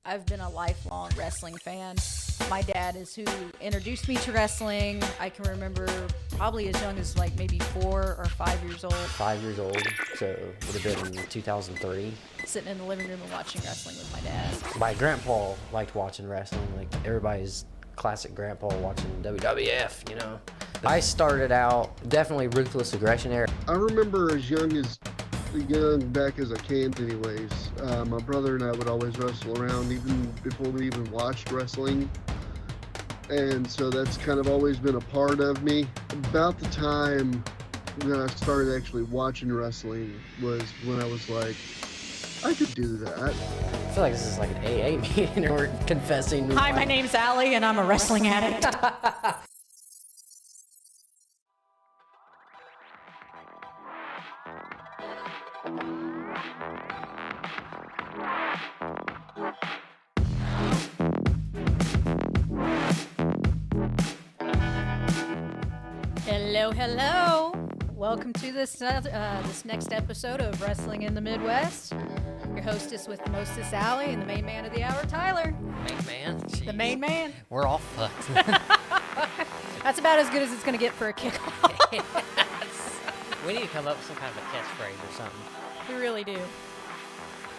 I've been a lifelong wrestling fan. My dad is who introduced me to wrestling. I can remember probably as young as like maybe 4 or 5 years old. 5 years old, so it would have been in 2003. Sitting in the living room and watching wrestling with my dad. My grandpa liked watching wrestling, like everybody's classic grandpa watching WWF, you know. I started out definitely Ruthless Aggression era. I remember as young back as I can anyways. My brother and I would always wrestle around even before we even watched wrestling. And so that's kind of always been a part of me. About the time that I started actually watching wrestling was when I was like, I could do that. I feel like this is like an AA meeting and we're confessing. Hi, my name's Allie and I'm a wrestling addict. Hello. Welcome to this next episode of Wrestling in the Midwest. Your hostess with the mostest, Allie, and the main man of the hour, Tyler. Main man? Jeez. The main man. We're all fucked. That's about as good as it's going to get for a kickoff. We need to come up with some kind of a catchphrase or something. We really do.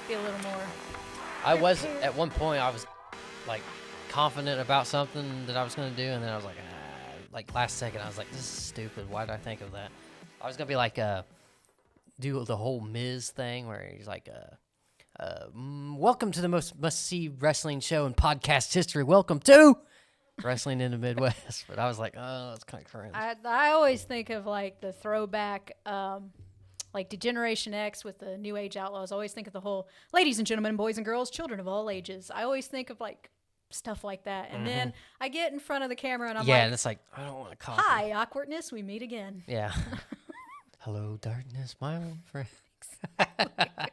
Be a little more. At one point, I was like confident about something that I was going to do, and then I was like last second, I was like, this is stupid. Why did I think of that? I was going to be like, do the whole Miz thing where he's like, welcome to the most must-see wrestling show in podcast history. Welcome to Wrestling in the Midwest. But I was like, oh, that's kind of cringe. I always think of like the throwback, like Degeneration X with the New Age Outlaws. I always think of the whole ladies and gentlemen, boys and girls, children of all ages. I always think of like stuff like that. And then I get in front of the camera and I'm like, and it's like, I don't want to call. Hi, awkwardness, we meet again. Yeah. Hello, darkness, my old friend. But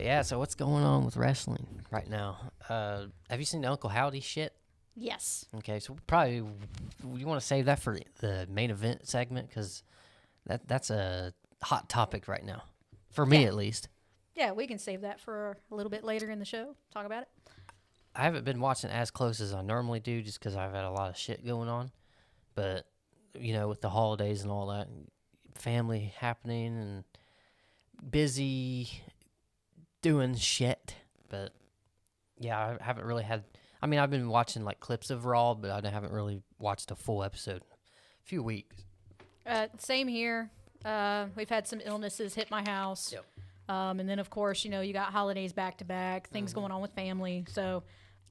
yeah, so what's going on with wrestling right now? Have you seen the Uncle Howdy shit? Yes. Okay, so probably you want to save that for the main event segment because that's a hot topic right now, for me at least. Yeah, we can save that for a little bit later in the show. Talk about it. I haven't been watching as close as I normally do just because I've had a lot of shit going on. But, you know, with the holidays and all that, family happening and busy doing shit. But, yeah, I haven't really had... I mean, I've been watching, like, clips of Raw, but I haven't really watched a full episode in a few weeks. Same here. We've had some illnesses hit my house. Yep. And then, of course, you know, you got holidays back-to-back, things going on with family. So,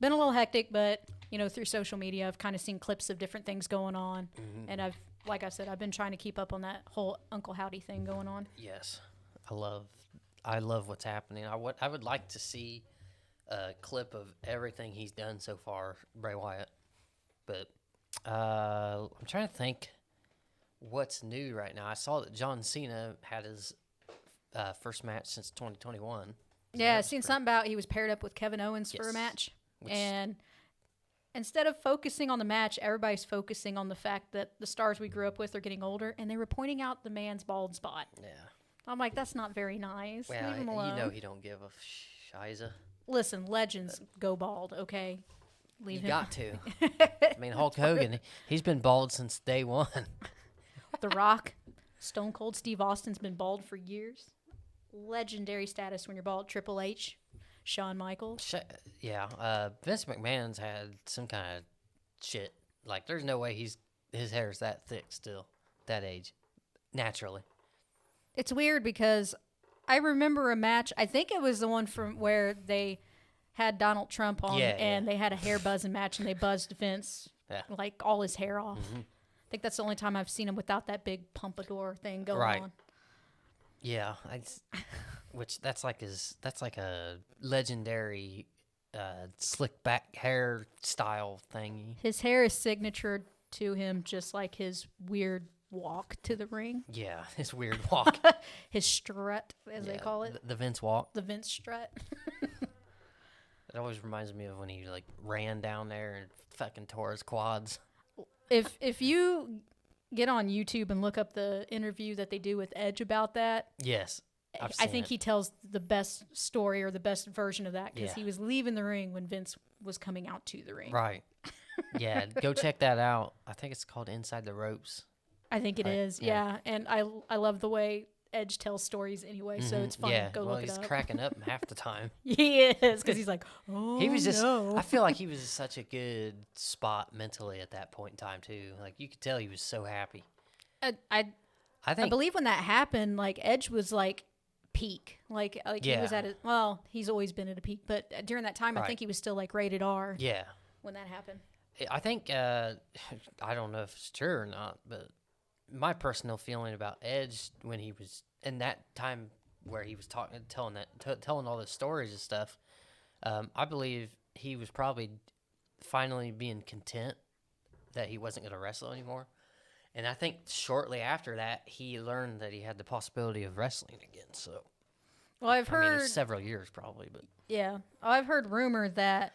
been a little hectic, but, you know, through social media, I've kind of seen clips of different things going on. And like I said, I've been trying to keep up on that whole Uncle Howdy thing going on. Yes. I love what's happening. I would like to see a clip of everything he's done so far, Bray Wyatt. But I'm trying to think what's new right now. I saw that John Cena had his first match since 2021. Yeah, I seen something about he was paired up with Kevin Owens for a match. And instead of focusing on the match, everybody's focusing on the fact that the stars we grew up with are getting older, and they were pointing out the man's bald spot. Yeah. I'm like, that's not very nice. Well, Leave him alone. you know he don't give a shiza. Listen, legends go bald, okay? Leave him. Got to. I mean, Hulk Hogan, he's been bald since day one. The Rock, Stone Cold Steve Austin's been bald for years. Legendary status when you're bald. Triple H, Shawn Michaels. Yeah, Vince McMahon's had some kind of shit. Like, there's no way his hair is that thick still, that age, naturally. It's weird because I remember a match. I think it was the one from where they had Donald Trump on, and they had a hair buzzing match, and they buzzed Vince, like all his hair off. I think that's the only time I've seen him without that big pompadour thing going on. Yeah, that's like a legendary slick back hair style thingy. His hair is signature to him, just like his weird walk to the ring. Yeah, his weird walk. His strut, as they call it. The Vince walk. The Vince strut. It always reminds me of when he like ran down there and fucking tore his quads. If you get on YouTube and look up the interview that they do with Edge about that. Yes. I think he tells the best story or the best version of that because he was leaving the ring when Vince was coming out to the ring. Right. Yeah, go check that out. I think it's called Inside the Ropes. I think it is, yeah. And I love the way Edge tells stories anyway, so it's fun to go look it up. He's cracking up half the time. He is, because he's like, oh, he was just, no. I feel like he was in such a good spot mentally at that point in time, too. Like, you could tell he was so happy. I believe when that happened, like, Edge was, like, peak. Like he was at he's always been at a peak, but during that time, I think he was still, like, rated R. Yeah. When that happened. I think, I don't know if it's true or not, but my personal feeling about Edge when he was in that time where he was telling all the stories and stuff, I believe he was probably finally being content that he wasn't going to wrestle anymore. And I think shortly after that, he learned that he had the possibility of wrestling again. So, well, I've heard it was several years probably, but yeah, I've heard rumor that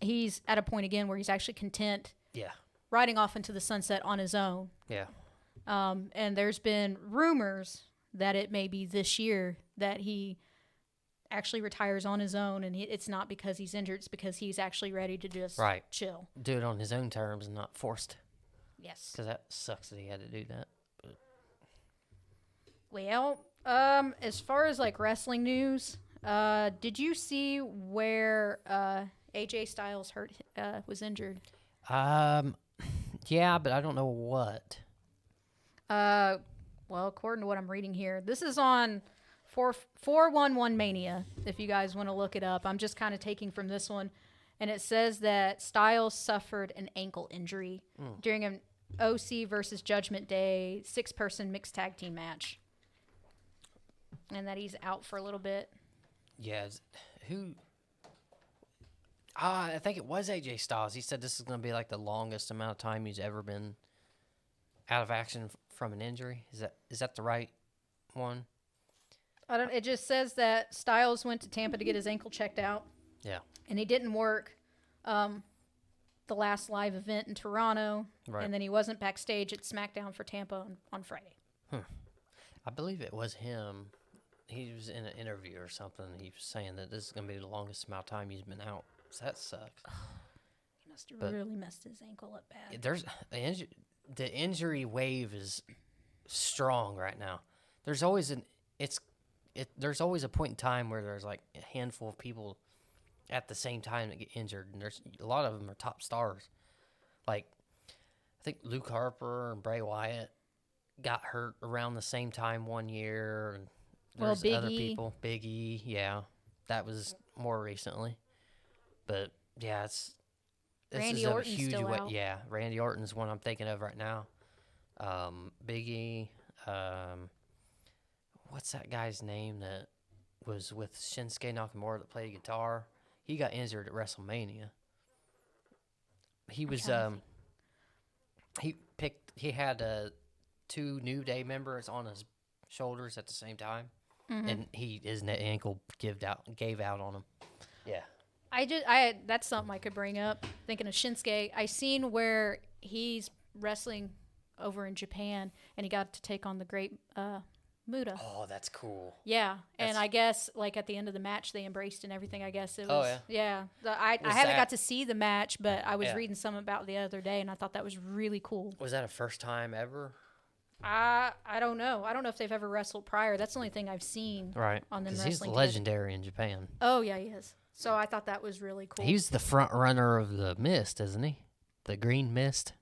he's at a point again where he's actually content. Yeah. Riding off into the sunset on his own. Yeah. And there's been rumors that it may be this year that he actually retires on his own, and it's not because he's injured, it's because he's actually ready to just chill. Do it on his own terms and not forced. Yes. Because that sucks that he had to do that. But. Well, as far as like wrestling news, did you see where AJ Styles was injured? Yeah, but I don't know what. Well, according to what I'm reading here, this is on 411 Mania, if you guys want to look it up. I'm just kind of taking from this one. And it says that Styles suffered an ankle injury during an OC versus Judgment Day 6-person mixed tag team match. And that he's out for a little bit. Yeah. I think it was AJ Styles. He said this is going to be like the longest amount of time he's ever been out of action from an injury. Is that the right one? It just says that Styles went to Tampa to get his ankle checked out. Yeah. And he didn't work the last live event in Toronto. Right. And then he wasn't backstage at SmackDown for Tampa on Friday. I believe it was him. He was in an interview or something. He was saying that this is going to be the longest amount of time he's been out. So that sucks. He must have really messed his ankle up bad. The injury wave is strong right now. There's always there's always a point in time where there's like a handful of people at the same time that get injured, and there's a lot of them are top stars. Like I think Luke Harper and Bray Wyatt got hurt around the same time one year, and there's other people. Big E, yeah, that was more recently. But yeah, this Randy is Orton's a huge still way. out. Yeah, Randy Orton's one I'm thinking of right now. Big E. What's that guy's name that was with Shinsuke Nakamura that played guitar? He got injured at WrestleMania. He was he had 2 New Day members on his shoulders at the same time, and his ankle gave out on him. Yeah. That's something I could bring up. Thinking of Shinsuke, I seen where he's wrestling over in Japan, and he got to take on the Great Muta. Oh, that's cool. Yeah, and I guess like at the end of the match, they embraced and everything. I guess it was. Oh yeah. Yeah, I haven't got to see the match, but I was reading some about the other day, and I thought that was really cool. Was that a first time ever? I don't know. I don't know if they've ever wrestled prior. That's the only thing I've seen. Right. On them wrestling. He's legendary in Japan. Oh yeah, he is. So I thought that was really cool. He's the front runner of the Mist, isn't he? The Green Mist.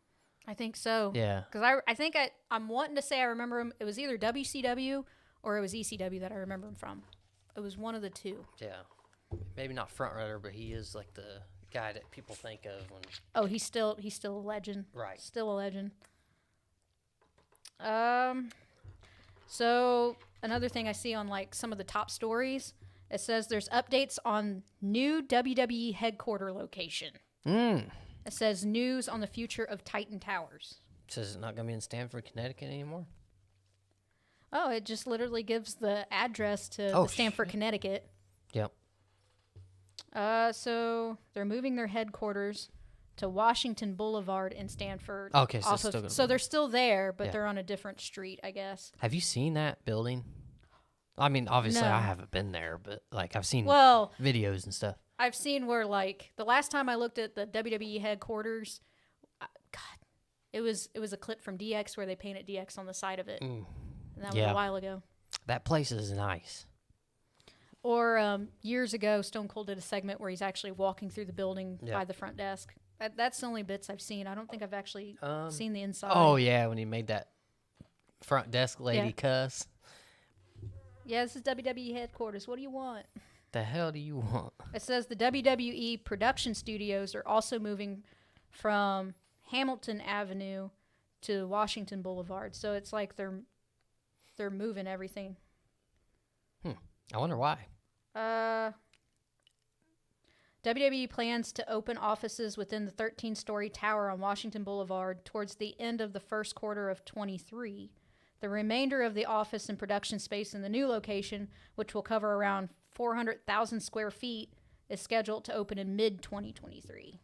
I think so. Yeah. Because I think I'm wanting to say I remember him. It was either WCW or it was ECW that I remember him from. It was one of the two. Yeah. Maybe not front runner, but he is like the guy that people think of when. Oh, he's still a legend. Right. Still a legend. So another thing I see on like some of the top stories, it says there's updates on new WWE headquarter location. It says news on the future of Titan Towers. Says it's not going to be in Stamford, Connecticut anymore? Oh, it just literally gives the address to the Stamford, Connecticut. Yep. So they're moving their headquarters to Washington Boulevard in Stamford. Okay, so they're still there, but they're on a different street, I guess. Have you seen that building? I mean, obviously, No. I haven't been there, but like I've seen Well, videos and stuff. I've seen where like the last time I looked at the WWE headquarters, God, it was a clip from DX where they painted DX on the side of it, and that was a while ago. That place is nice. Or years ago, Stone Cold did a segment where he's actually walking through the building by the front desk. That's the only bits I've seen. I don't think I've actually seen the inside. Oh yeah, when he made that front desk lady cuss. Yeah, this is WWE headquarters. What do you want? The hell do you want? It says the WWE production studios are also moving from Hamilton Avenue to Washington Boulevard. So it's like they're moving everything. I wonder why. WWE plans to open offices within the 13-story tower on Washington Boulevard towards the end of the first quarter of 23. The remainder of the office and production space in the new location, which will cover around 400,000 square feet, is scheduled to open in mid-2023.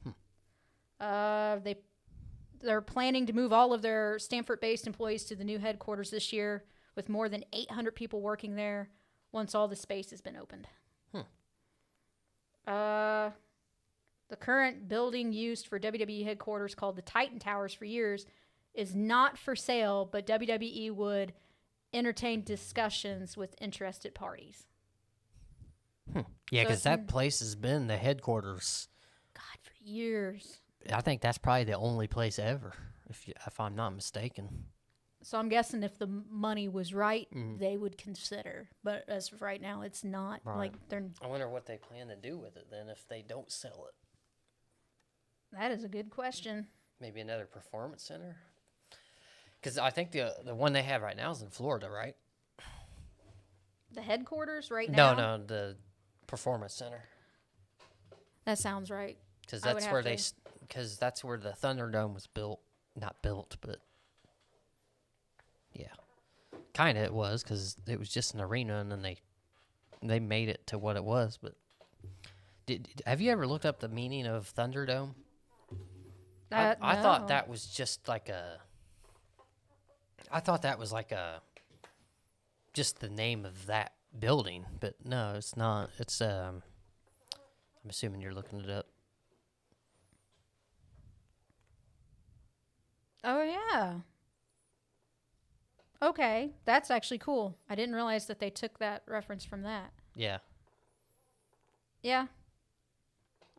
They're planning to move all of their Stanford-based employees to the new headquarters this year, with more than 800 people working there once all the space has been opened. The current building used for WWE headquarters, called the Titan Towers for years, is not for sale, but WWE would entertain discussions with interested parties. Yeah, So because that place has been the headquarters. God, for years. I think that's probably the only place ever, if I'm not mistaken. So I'm guessing if the money was right, they would consider. But as of right now, it's not. Right. Like they're. I wonder what they plan to do with it then if they don't sell it. That is a good question. Maybe another performance center? Because I think the one they have right now is in Florida, right? The headquarters right now? No, the performance center. That sounds right. Because that's where the Thunderdome was built. Not built, but yeah, kind of it was, because it was just an arena, and then they made it to what it was. But have you ever looked up the meaning of Thunderdome? I thought that was just like just the name of that building, but no, it's not. It's I'm assuming you're looking it up. Oh, yeah. Okay, that's actually cool. I didn't realize that they took that reference from that. Yeah. Yeah.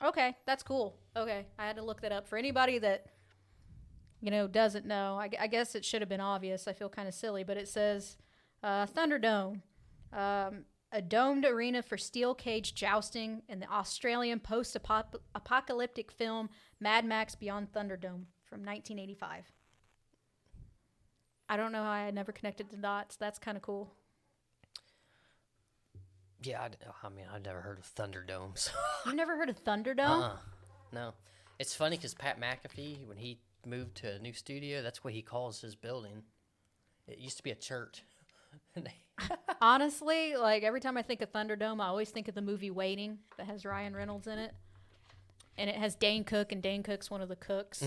Okay, that's cool. Okay, I had to look that up. For anybody that, doesn't know, I guess it should have been obvious. I feel kind of silly, but it says Thunderdome, a domed arena for steel cage jousting in the Australian post-apocalyptic film Mad Max Beyond Thunderdome from 1985. I don't know how I had never connected the dots. That's kind of cool. Yeah, I mean, I've never heard of Thunderdomes. You've never heard of Thunderdome? No. It's funny because Pat McAfee, when he moved to a new studio, that's what he calls his building. It used to be a church. Honestly, like every time I think of Thunderdome, I always think of the movie Waiting that has Ryan Reynolds in it. And it has Dane Cook, and Dane Cook's one of the cooks.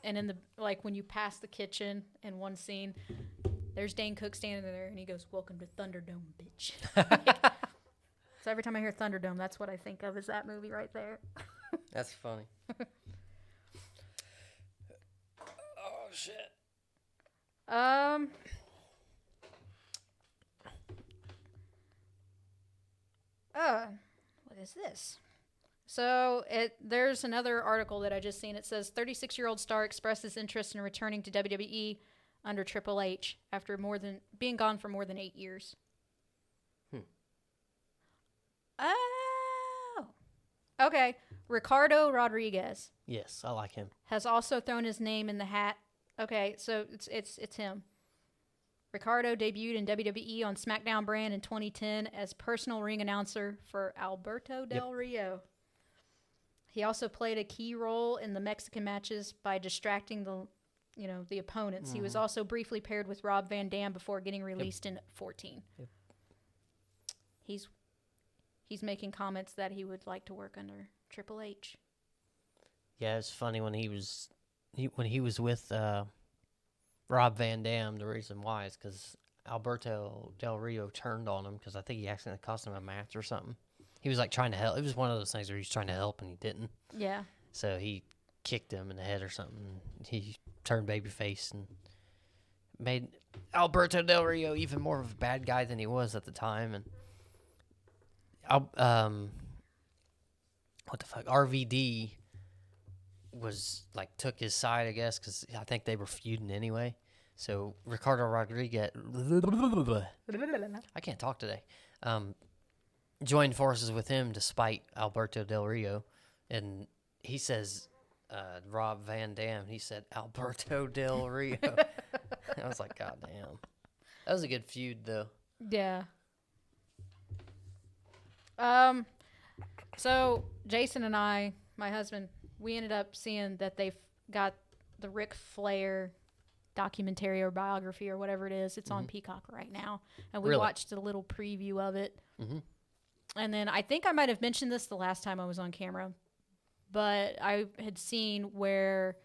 And in when you pass the kitchen in one scene, there's Dane Cook standing there, and he goes, "Welcome to Thunderdome, bitch." So every time I hear Thunderdome, that's what I think of, is that movie right there. That's funny. Oh, shit. What is this? So there's another article that I just seen. It says 36-year-old star expresses interest in returning to WWE under Triple H after being gone for more than 8 years. Oh. Okay. Ricardo Rodriguez. Yes, I like him. Has also thrown his name in the hat. Okay, so it's him. Ricardo debuted in WWE on SmackDown brand in 2010 as personal ring announcer for Alberto Del Rio. He also played a key role in the Mexican matches by distracting the opponents. He was also briefly paired with Rob Van Dam before getting released in 14. Yep. He's making comments that he would like to work under Triple H. Yeah, it's funny when he was with Rob Van Dam. The reason why is because Alberto Del Rio turned on him because I think he accidentally cost him a match or something. He was like trying to help. It was one of those things where he was trying to help and he didn't. Yeah. So he kicked him in the head or something. He turned babyface and made Alberto Del Rio even more of a bad guy than he was at the time. And what the fuck? RVD was like took his side, I guess, because I think they were feuding anyway. So Ricardo Rodriguez, I can't talk today, joined forces with him to spite Alberto Del Rio, and he says Rob Van Dam. He said Alberto Del Rio. I was like, God damn, that was a good feud though. Yeah. So Jason and I, my husband, we ended up seeing that they've got the Ric Flair documentary or biography or whatever it is. It's on Peacock right now, and we watched a little preview of it. And then I think I might have mentioned this the last time I was on camera, but I had seen where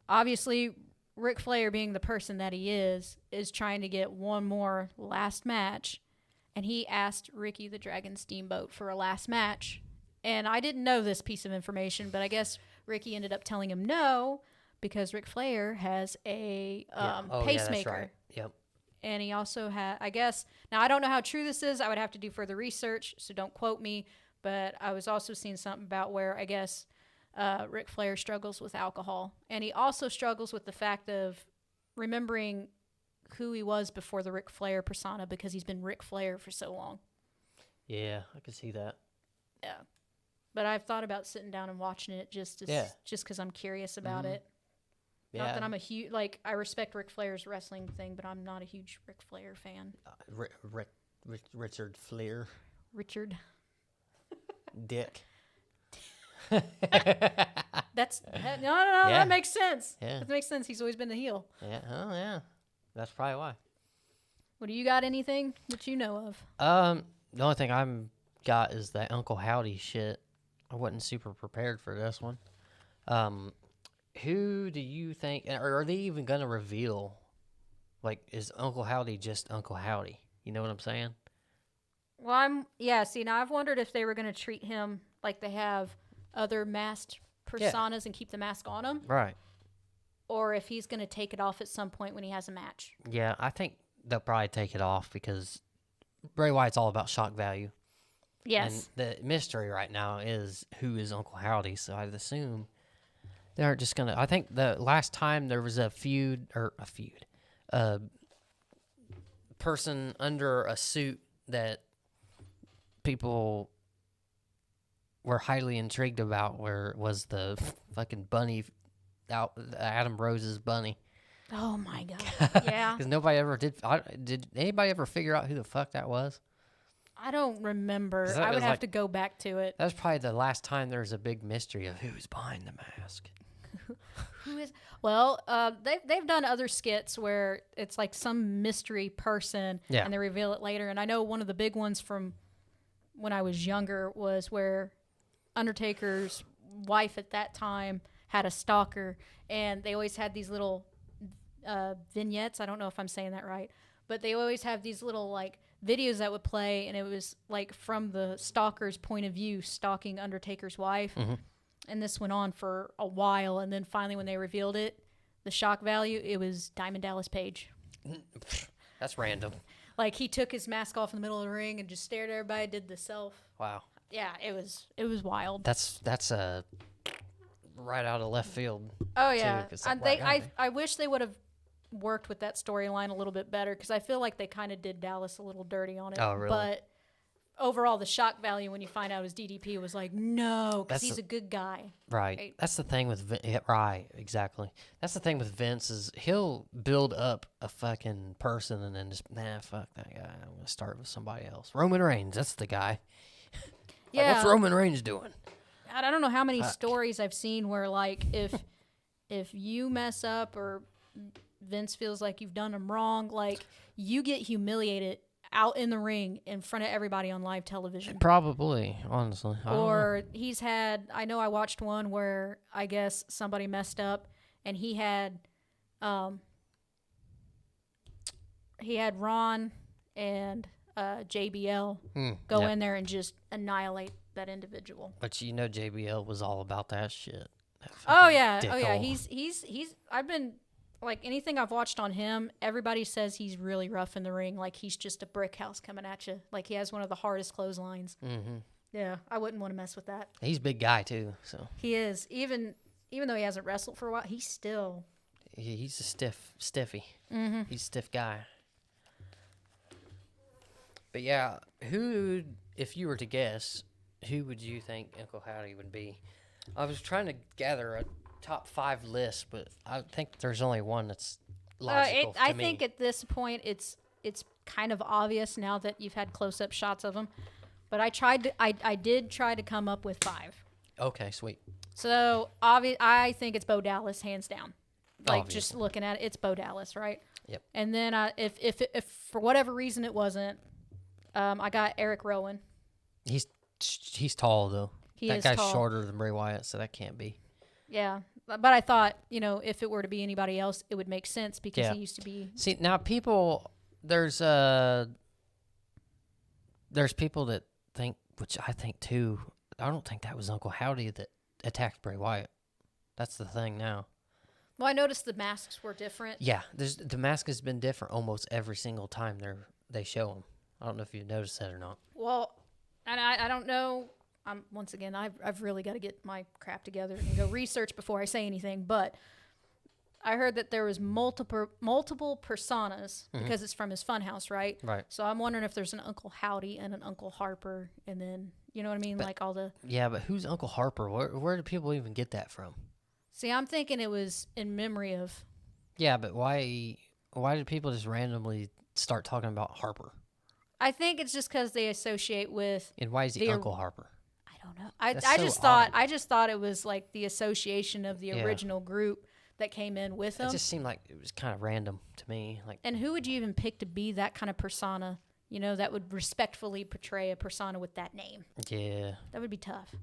obviously Ric Flair, being the person that he is trying to get one more last match, and he asked Ricky the Dragon Steamboat for a last match. And I didn't know this piece of information, but I guess Ricky ended up telling him no because Ric Flair has a pacemaker. Yeah, that's right. Yep. And he also had, I guess, now I don't know how true this is. I would have to do further research, so don't quote me. But I was also seeing something about where I guess Ric Flair struggles with alcohol. And he also struggles with the fact of remembering who he was before the Ric Flair persona because he's been Ric Flair for so long. Yeah, I can see that. Yeah. But I've thought about sitting down and watching it just because I'm curious about it. Yeah. Not that I'm a huge, like, I respect Ric Flair's wrestling thing, but I'm not a huge Ric Flair fan. Richard Flair. Richard. Dick. That makes sense. Yeah. That makes sense. He's always been the heel. Yeah. Oh, yeah. That's probably why. Well, do you got anything that you know of? The only thing I'm got is that Uncle Howdy shit. I wasn't super prepared for this one. Who do you think, or are they even gonna reveal? Like, is Uncle Howdy just Uncle Howdy? You know what I'm saying? Well, see, now I've wondered if they were gonna treat him like they have other masked personas and keep the mask on him. Right. Or if he's gonna take it off at some point when he has a match. Yeah, I think they'll probably take it off because Bray Wyatt's all about shock value. Yes. And the mystery right now is who is Uncle Howdy, so I'd assume they aren't just going to... I think the last time there was a person under a suit that people were highly intrigued about where was the fucking bunny, Adam Rose's bunny. Oh, my God. Yeah. Because nobody ever did... Did anybody ever figure out who the fuck that was? I don't remember. I would have to go back to it. That was probably the last time there was a big mystery of who's behind the mask. Who is? Well, they've done other skits where it's like some mystery person, and they reveal it later. And I know one of the big ones from when I was younger was where Undertaker's wife at that time had a stalker, and they always had these little vignettes. I don't know if I'm saying that right, but they always have these little like videos that would play, and it was like from the stalker's point of view, stalking Undertaker's wife. Mm-hmm. And this went on for a while, and then finally when they revealed it, the shock value, it was Diamond Dallas Page. That's random. Like, he took his mask off in the middle of the ring and just stared at everybody, did the self. Wow. Yeah, it was wild. That's right out of left field. Oh, yeah. I wish they would have worked with that storyline a little bit better, because I feel like they kind of did Dallas a little dirty on it. Oh, really? But overall, the shock value when you find out it was DDP was like, no, because he's a good guy. Right. That's the thing with right, exactly. That's the thing with Vince is he'll build up a fucking person and then just, fuck that guy. I'm going to start with somebody else. Roman Reigns, that's the guy. Yeah. What's Roman Reigns doing? I don't know how many stories I've seen where, like, if you mess up or Vince feels like you've done him wrong, like, you get humiliated out in the ring in front of everybody on live television. Probably, honestly. Or he's had, I know I watched one where I guess somebody messed up and he had he had Ron and JBL go in there and just annihilate that individual. But you know JBL was all about that shit. Oh yeah. He's I've been like anything I've watched on him, everybody says he's really rough in the ring, like he's just a brick house coming at you. Like he has one of the hardest clotheslines. Mm-hmm. Yeah, I wouldn't want to mess with that. He's a big guy too, so. He is. Even though he hasn't wrestled for a while, he's still he's a stiffy. Mm-hmm. He's a stiff guy. But yeah, if you were to guess, who would you think Uncle Howdy would be? I was trying to gather a top 5 list, but I think there's only one that's logical to me. I think at this point it's kind of obvious now that you've had close-up shots of him. But I did try to come up with 5. Okay, sweet. So I think it's Bo Dallas, hands down. Like Obviously. Just looking at it, it's Bo Dallas, right? Yep. And then if for whatever reason it wasn't, I got Eric Rowan. He's tall though. That guy's tall. shorter than Bray Wyatt, so that can't be. Yeah, but I thought if it were to be anybody else, it would make sense because he used to be. See now, there's people that think, which I think too. I don't think that was Uncle Howdy that attacked Bray Wyatt. That's the thing now. Well, I noticed the masks were different. Yeah, the mask has been different almost every single time they show him. I don't know if you noticed that or not. Well, and I don't know. Once again, I've really got to get my crap together and go research before I say anything. But I heard that there was multiple personas because it's from his Funhouse, right? Right. So I'm wondering if there's an Uncle Howdy and an Uncle Harper, and then you know what I mean, like all the. Yeah, but who's Uncle Harper? Where do people even get that from? See, I'm thinking it was in memory of. Yeah, but why did people just randomly start talking about Harper? I think it's just because they associate with. And why is he Uncle Harper? I don't know. I just thought it was like the association of the original group that came in with him. It just seemed like it was kind of random to me. Like, and who would you even pick to be that kind of persona? That would respectfully portray a persona with that name. Yeah, that would be tough.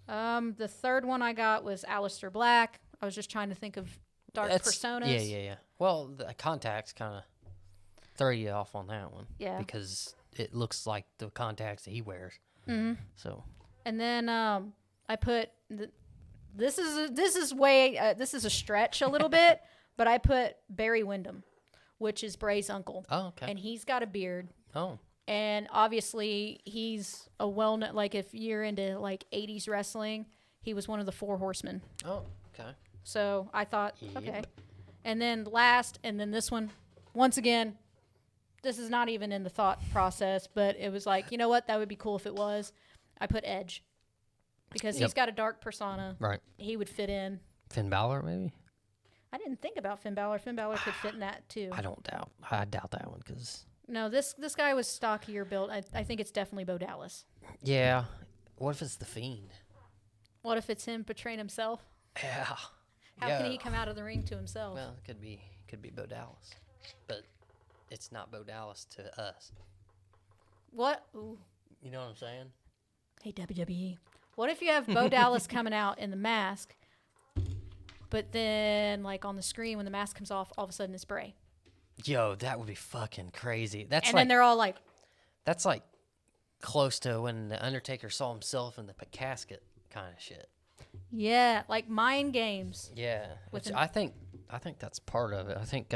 The third one I got was Aleister Black. I was just trying to think of dark personas. Yeah. Well, the contacts kind of throw you off on that one. Yeah. Because it looks like the contacts that he wears. Mm-hmm. So. And then I put this is a stretch a little bit, but I put Barry Windham, which is Bray's uncle. Oh, okay. And he's got a beard. Oh. And obviously he's a well-known, like if you're into like 80s wrestling, he was one of the 4 horsemen. Oh, okay. So I thought, okay. And then this one, once again, this is not even in the thought process, but it was like, you know what? That would be cool if it was. I put Edge because he's got a dark persona. Right. He would fit in. Finn Balor, maybe? I didn't think about Finn Balor. Finn Balor could fit in that too. I doubt that one because. No, this guy was stockier built. I think it's definitely Bo Dallas. Yeah. What if it's the Fiend? What if it's him portraying himself? Yeah. How can he come out of the ring to himself? Well, it could be Bo Dallas, but it's not Bo Dallas to us. What? Ooh. You know what I'm saying? Hey, WWE. What if you have Bo Dallas coming out in the mask, but then, like, on the screen, when the mask comes off, all of a sudden it's Bray? Yo, that would be fucking crazy. Then they're all like... That's like close to when The Undertaker saw himself in the casket kind of shit. Yeah, like mind games. Yeah, which I think that's part of it. I think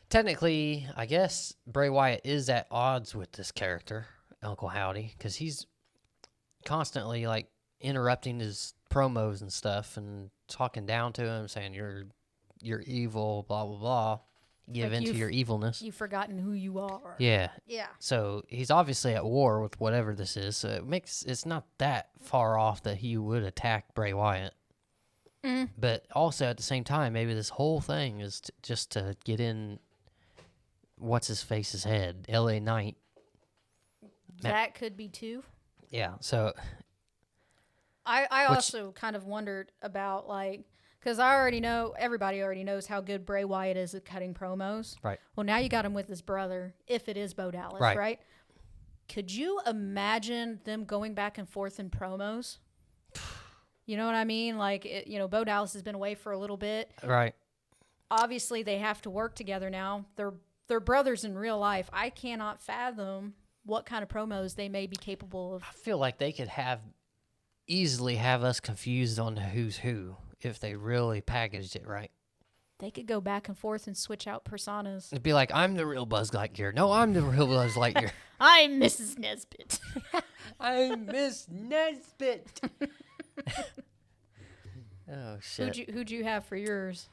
technically, I guess Bray Wyatt is at odds with this character, Uncle Howdy, because he's constantly like interrupting his promos and stuff and talking down to him, saying you're evil, blah blah blah. Give into your evilness. You've forgotten who you are. Yeah. Yeah. So he's obviously at war with whatever this is. So it's not that far off that he would attack Bray Wyatt. Mm. But also at the same time, maybe this whole thing is just to get in what's his face's head, LA Knight. That could be too. Yeah. So I also kind of wondered about like. Because everybody already knows how good Bray Wyatt is at cutting promos. Right. Well, now you got him with his brother, if it is Bo Dallas, right? Could you imagine them going back and forth in promos? You know what I mean? Like, Bo Dallas has been away for a little bit. Right. Obviously, they have to work together now. They're they're brothers in real life, I cannot fathom what kind of promos they may be capable of. I feel like they could easily have us confused on who's who if they really packaged it right. They could go back and forth and switch out personas. It'd be like, I'm the real Buzz Lightyear. No, I'm the real Buzz Lightyear. I'm Mrs. Nesbitt. I'm Miss Nesbitt. Oh, shit. Who'd you have for yours?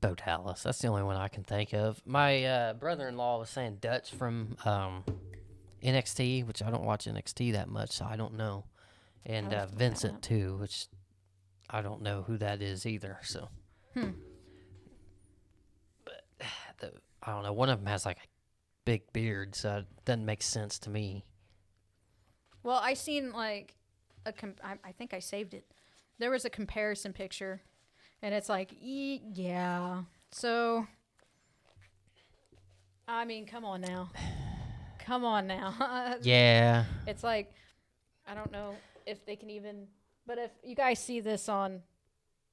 Bo Dallas. That's the only one I can think of. My brother-in-law was saying Dutch from NXT, which I don't watch NXT that much, so I don't know. And Vincent, too, which I don't know who that is either, so. But I don't know. One of them has, like, a big beard, so it doesn't make sense to me. Well, I seen, like, I think I saved it. There was a comparison picture, and it's like, yeah. So, I mean, come on now. Come on now. Yeah. It's like, I don't know if they can even, but if you guys see this on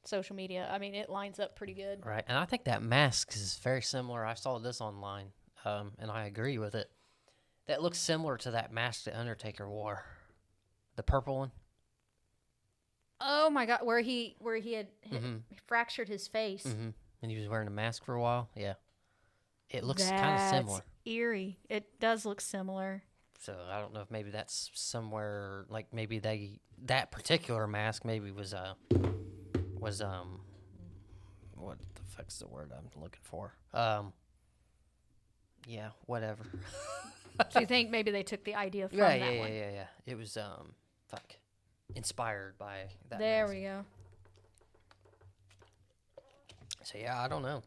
social media, I mean, it lines up pretty good. Right, and I think that mask is very similar. I saw this online, and I agree with it. That looks similar to that mask that Undertaker wore. The purple one. Oh my God, where he had fractured his face. Mm-hmm. And he was wearing a mask for a while. Yeah, it looks kind of similar. Eerie. It does look similar. So I don't know if maybe that's somewhere like maybe that particular mask maybe was what the fuck's the word I'm looking for? Yeah, whatever. So you think maybe they took the idea from that one? Yeah. It was inspired by that. There mask. we go. So yeah, I don't know.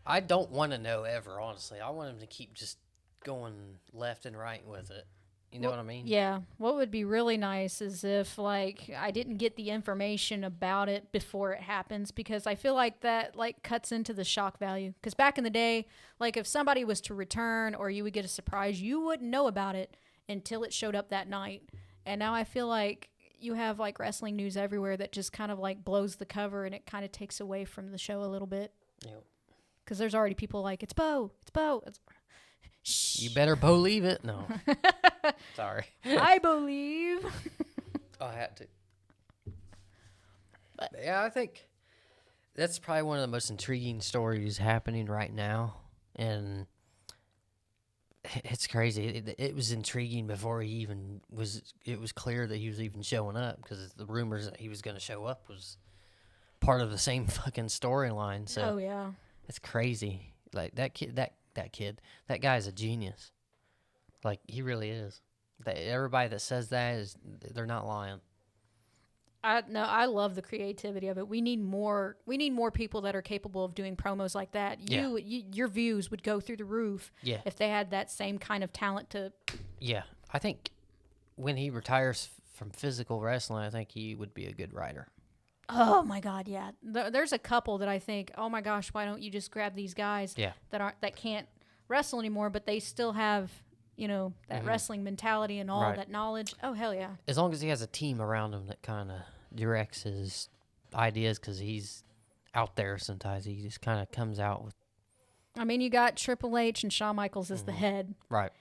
I don't want to know ever, honestly. I want them to keep just going left and right with it. You know what I mean? Yeah. What would be really nice is if, like, I didn't get the information about it before it happens, because I feel like that, like, cuts into the shock value. Because back in the day, like, if somebody was to return or you would get a surprise, you wouldn't know about it until it showed up that night. And now I feel like you have, like, wrestling news everywhere that just kind of, like, blows the cover, and it kind of takes away from the show a little bit. Yep. Because there's already people like, it's Bo. Shh. You better believe it. No. Sorry. I believe. I had to. But yeah, I think that's probably one of the most intriguing stories happening right now. And it's crazy. It was intriguing before he even was. It was clear that he was even showing up, because the rumors that he was going to show up was part of the same fucking storyline. So oh, yeah. It's crazy. Like, that kid, that guy's a genius. Like, he really is. Everybody that says that they're not lying. I love the creativity of it. We need more people that are capable of doing promos like that. Your views would go through the roof if they had that same kind of talent to. Yeah, I think when he retires from physical wrestling, I think he would be a good writer. Oh my God, yeah. There's a couple that I think, oh my gosh, why don't you just grab these guys that can't wrestle anymore, but they still have, that wrestling mentality and all that knowledge. Oh, hell yeah. As long as he has a team around him that kind of directs his ideas, because he's out there sometimes. He just kind of comes out with. I mean, you got Triple H and Shawn Michaels as the head. Right.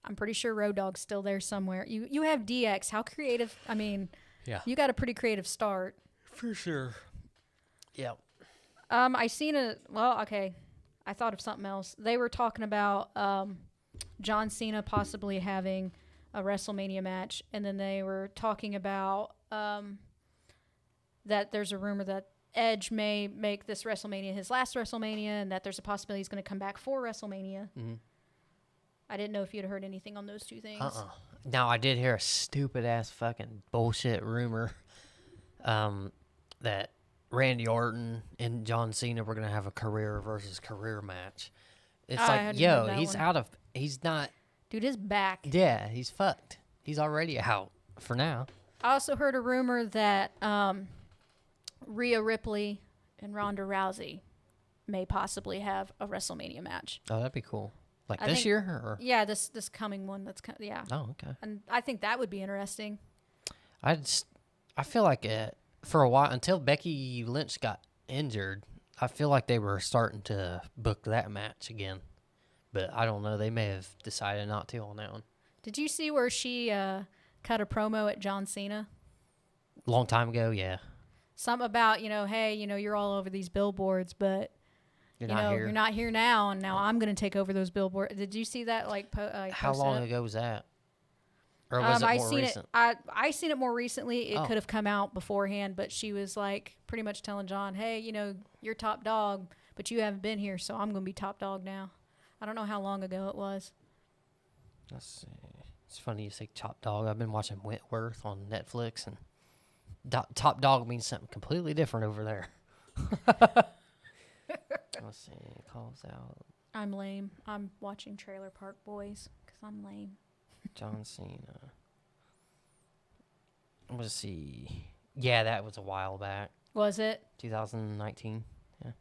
I'm pretty sure Road Dogg's still there somewhere. You have DX. How creative. I mean, you got a pretty creative start. For sure. Yeah. I seen I thought of something else. They were talking about John Cena possibly having a WrestleMania match, and then they were talking about that there's a rumor that Edge may make this WrestleMania his last WrestleMania, and that there's a possibility he's going to come back for WrestleMania. Mm-hmm. I didn't know if you'd heard anything on those two things. Now, I did hear a stupid-ass fucking bullshit rumor that Randy Orton and John Cena were going to have a career versus career match. It's he's not. Dude is back. Yeah, he's fucked. He's already out for now. I also heard a rumor that Rhea Ripley and Ronda Rousey may possibly have a WrestleMania match. Oh, that'd be cool. Like this year? Or? Yeah, this coming one. Yeah. Oh, okay. And I think that would be interesting. I feel like for a while, until Becky Lynch got injured, I feel like they were starting to book that match again. But I don't know. They may have decided not to on that one. Did you see where she cut a promo at John Cena? Long time ago, yeah. Something about, hey, you're all over these billboards, but You're not here. You're not here now, and now I'm going to take over those billboards. Did you see that? How long ago was that? Or was it more recent? I seen it more recently. It could have come out beforehand, but she was pretty much telling John, hey, you're top dog, but you haven't been here, so I'm going to be top dog now. I don't know how long ago it was. Let's see. It's funny you say top dog. I've been watching Wentworth on Netflix, and top dog means something completely different over there. Let's see. It calls out. I'm lame. I'm watching Trailer Park Boys because I'm lame. John Cena. Let's see. Yeah, that was a while back. Was it? 2019. Yeah.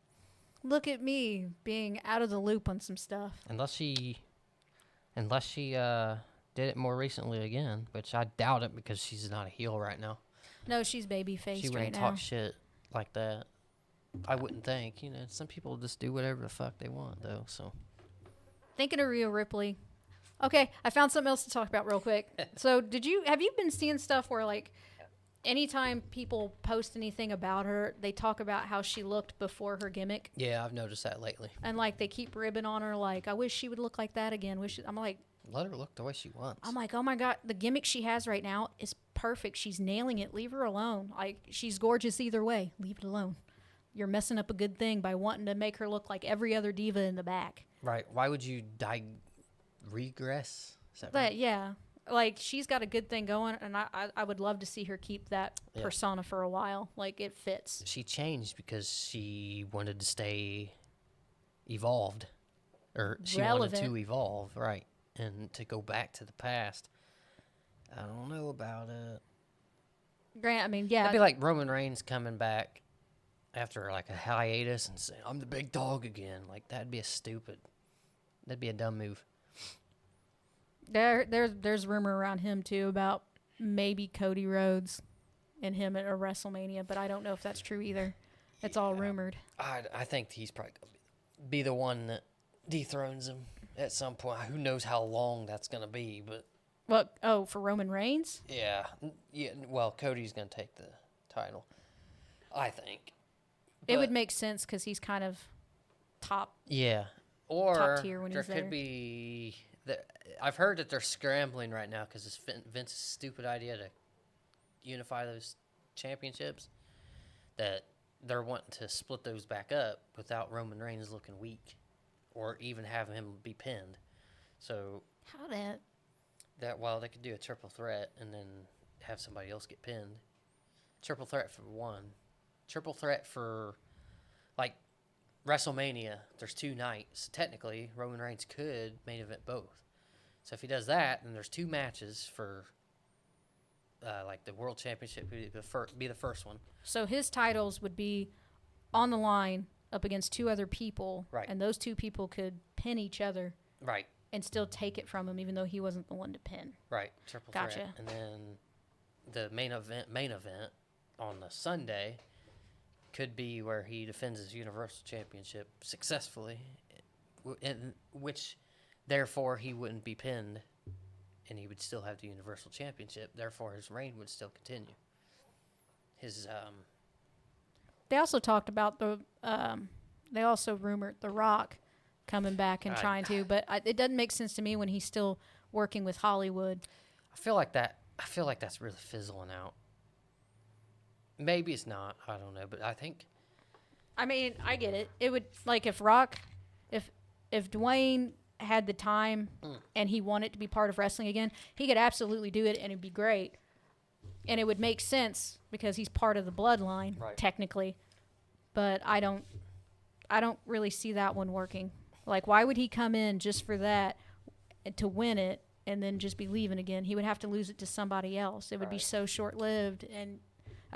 Look at me being out of the loop on some stuff. Unless she did it more recently again, which I doubt it because she's not a heel right now. No, she's babyface right now. She wouldn't talk shit like that. I wouldn't think. Some people just do whatever the fuck they want, though. So. Thinking of Rhea Ripley. Okay, I found something else to talk about real quick. So, have you been seeing stuff where anytime people post anything about her, they talk about how she looked before her gimmick? Yeah, I've noticed that lately. And they keep ribbing on her, I wish she would look like that again. I'm like, let her look the way she wants. I'm like, oh my God, the gimmick she has right now is perfect. She's nailing it. Leave her alone. She's gorgeous either way. Leave it alone. You're messing up a good thing by wanting to make her look like every other diva in the back. Right. Why would you regress? Is that right? But yeah, she's got a good thing going, and I would love to see her keep that persona for a while. It fits. She changed because she wanted to stay evolved, or she relevant. Wanted to evolve, right, and to go back to the past. I don't know about it. Grant, I mean, yeah, it'd be like Roman Reigns coming back after a hiatus and saying, "I'm the big dog again." That'd be that'd be a dumb move. There's rumor around him too about maybe Cody Rhodes and him at a WrestleMania, but I don't know if that's true either. It's all rumored. I think he's probably gonna be the one that dethrones him at some point. Who knows how long that's gonna be, but what? Oh, for Roman Reigns? Yeah. Well, Cody's gonna take the title, I think. It would make sense because he's kind of top. Yeah. Or top tier when he's there could be. I've heard that they're scrambling right now because it's Vince's stupid idea to unify those championships. That they're wanting to split those back up without Roman Reigns looking weak, or even have him be pinned. So how they could do a triple threat and then have somebody else get pinned. Triple threat for one. Triple threat for WrestleMania. There's 2 nights. Technically, Roman Reigns could main event both. So if he does that, then there's 2 matches for the World Championship would be the first one. So his titles would be on the line up against 2 other people, right? And those 2 people could pin each other, right? And still take it from him, even though he wasn't the one to pin. Right. Triple threat. And then the main event on the Sunday could be where he defends his Universal Championship successfully, in which, therefore, he wouldn't be pinned, and he would still have the Universal Championship. Therefore, his reign would still continue. They also talked about they also rumored The Rock coming back and trying to, but it doesn't make sense to me when he's still working with Hollywood. I feel like that's really fizzling out. Maybe it's not. I don't know, but I think. I mean, I get it. It would if Dwayne had the time and he wanted to be part of wrestling again, he could absolutely do it, and it'd be great, and it would make sense because he's part of the bloodline, technically. But I don't really see that one working. Why would he come in just for that to win it and then just be leaving again? He would have to lose it to somebody else. It would be so short-lived, and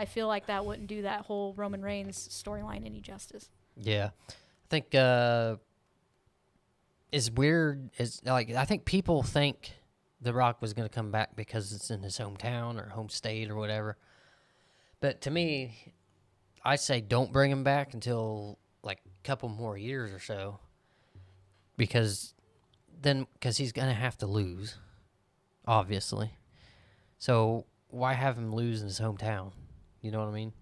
I feel like that wouldn't do that whole Roman Reigns storyline any justice. Yeah. I think it's weird. I think people think The Rock was going to come back because it's in his hometown or home state or whatever. But to me, I say don't bring him back until a couple more years or so, because then because he's gonna have to lose, obviously. So why have him lose in his hometown? You know what I mean?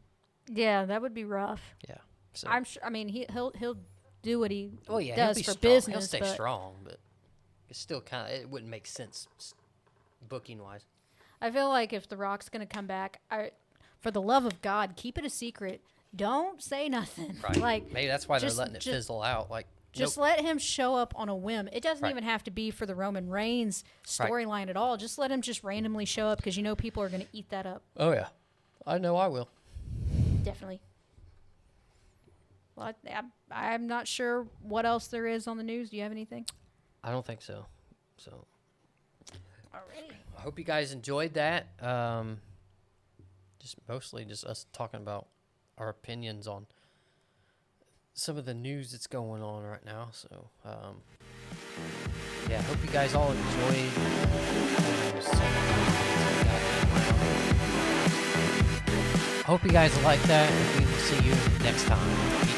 Yeah, that would be rough. Yeah. So I'm sure. I mean, he'll do what he he'll does be for strong. business. He'll stay but strong, but it's still kind of it wouldn't make sense booking wise. I feel like if The Rock's gonna come back, for the love of God, keep it a secret. Don't say nothing. Right. Like maybe that's why they're letting it fizzle out. Like just let him show up on a whim. It doesn't Right. even have to be for the Roman Reigns storyline at all. Just let him just randomly show up because you know people are gonna eat that up. Oh yeah, I know I will. Definitely. Well, I'm not sure what else there is on the news. Do you have anything? I don't think so. So Alrighty. I hope you guys enjoyed that. Just mostly just us talking about our opinions on some of the news that's going on right now. So yeah, I hope you guys all enjoyed. Hope you guys like that, and we will see you next time.